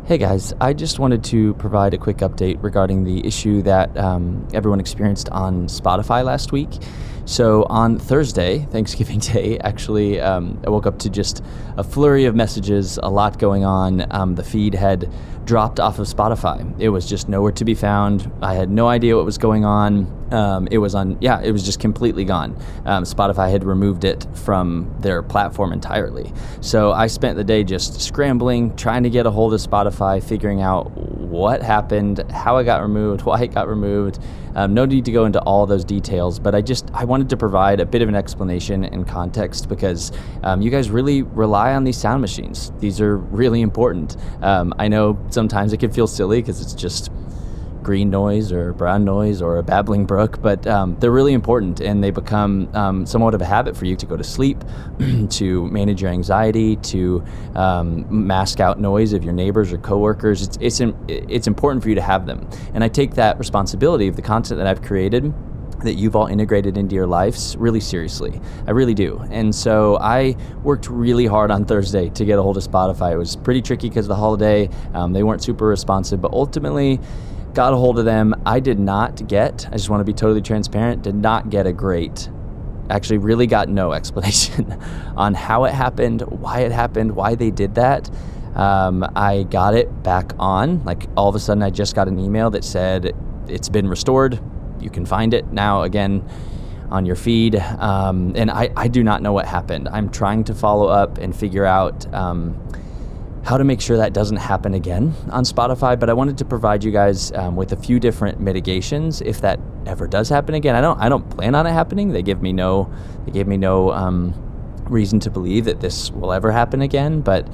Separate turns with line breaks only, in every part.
Hey guys, I just wanted to provide a quick update regarding the issue that everyone experienced on Spotify last week. So on Thursday, Thanksgiving Day, actually, I woke up to just a flurry of messages, a lot going on. The feed had dropped off of Spotify. It was just nowhere to be found. I had no idea what was going on. It was just completely gone. Spotify had removed it from their platform entirely. So I spent the day just scrambling, trying to get a hold of Spotify, figuring out what happened, how it got removed, why it got removed. No need to go into all those details, but I wanted to provide a bit of an explanation and context because you guys really rely on these sound machines. These are really important. I know sometimes it can feel silly because it's just green noise or brown noise or a babbling brook, but they're really important, and they become somewhat of a habit for you to go to sleep, to manage your anxiety, to mask out noise of your neighbors or coworkers. It's important for you to have them, and I take that responsibility of the content that I've created that you've all integrated into your lives really seriously. I really do. And so I worked really hard on Thursday to get a hold of Spotify. It was pretty tricky because of the holiday. They weren't super responsive, but ultimately got a hold of them. I just want to be totally transparent, did not get actually really got no explanation on how it happened, why they did that. I got it back on. Like all of a sudden I just got an email that said it's been restored. You can find it now again on your feed. And I do not know what happened. I'm trying to follow up and figure out how to make sure that doesn't happen again on Spotify, but I wanted to provide you guys with a few different mitigations if that ever does happen again. I don't plan on it happening. They gave me no reason to believe that this will ever happen again, but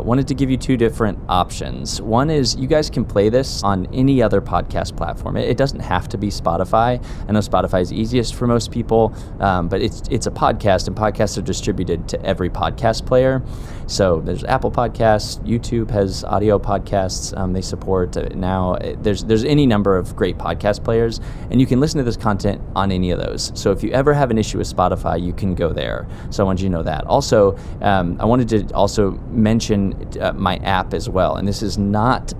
wanted to give you two different options. One is you guys can play this on any other podcast platform. It doesn't have to be Spotify. I know Spotify is easiest for most people, but it's a podcast, and podcasts are distributed to every podcast player. So there's Apple Podcasts, YouTube has audio podcasts. They support now. There's any number of great podcast players, and you can listen to this content on any of those. So if you ever have an issue with Spotify, you can go there. So I wanted you to know that. Also, I wanted to also mention my app as well. And this is not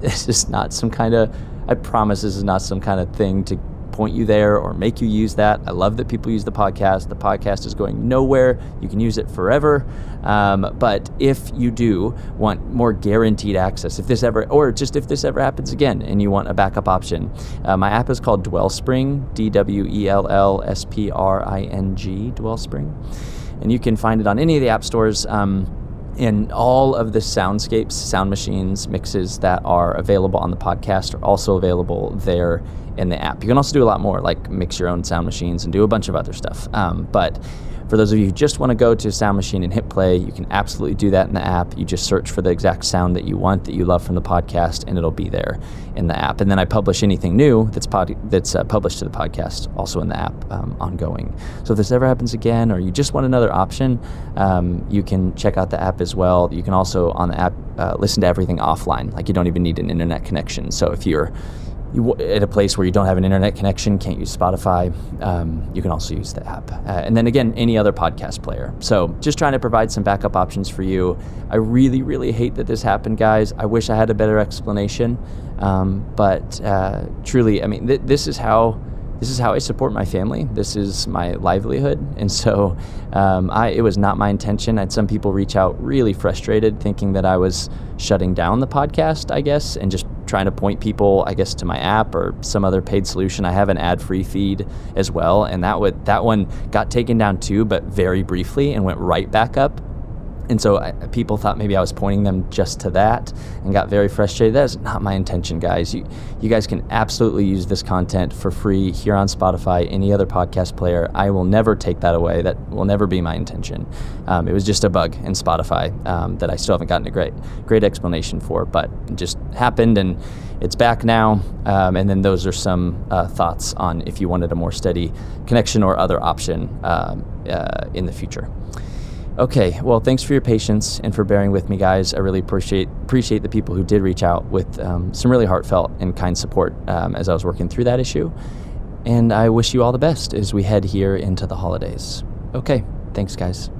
some kind of, I promise this is not some kind of thing to point you there or make you use that. I love that people use the podcast. The podcast is going nowhere. You can use it forever. But if you do want more guaranteed access, if this ever happens again and you want a backup option, my app is called Dwellspring, DWELLSPRING, Dwellspring. And you can find it on any of the app stores. And all of the soundscapes, sound machines, mixes that are available on the podcast are also available there in the app. You can also do a lot more, like mix your own sound machines and do a bunch of other stuff. But for those of you who just want to go to a sound machine and hit play, you can absolutely do that in the app. You just search for the exact sound that you want, that you love from the podcast, and it'll be there in the app. And then I publish anything new that's published to the podcast also in the app ongoing. So if this ever happens again, or you just want another option, you can check out the app as well. You can also on the app listen to everything offline. Like you don't even need an internet connection. So if you're at a place where you don't have an internet connection, can't use Spotify, you can also use the app. And then again, any other podcast player. So just trying to provide some backup options for you. I really, really hate that this happened, guys. I wish I had a better explanation. But truly, I mean, this is how I support my family. This is my livelihood. And so it was not my intention. I had some people reach out really frustrated, thinking that I was shutting down the podcast, I guess, and just trying to point people, I guess, to my app or some other paid solution. I have an ad-free feed as well, and that one got taken down too, but very briefly, and went right back up. And so people thought maybe I was pointing them just to that and got very frustrated. That is not my intention, guys. You guys can absolutely use this content for free here on Spotify, any other podcast player. I will never take that away. That will never be my intention. It was just a bug in Spotify that I still haven't gotten a great explanation for, but it just happened and it's back now. And then those are some thoughts on if you wanted a more steady connection or other option in the future. Okay, well, thanks for your patience and for bearing with me, guys. I really appreciate the people who did reach out with some really heartfelt and kind support as I was working through that issue. And I wish you all the best as we head here into the holidays. Okay, thanks, guys.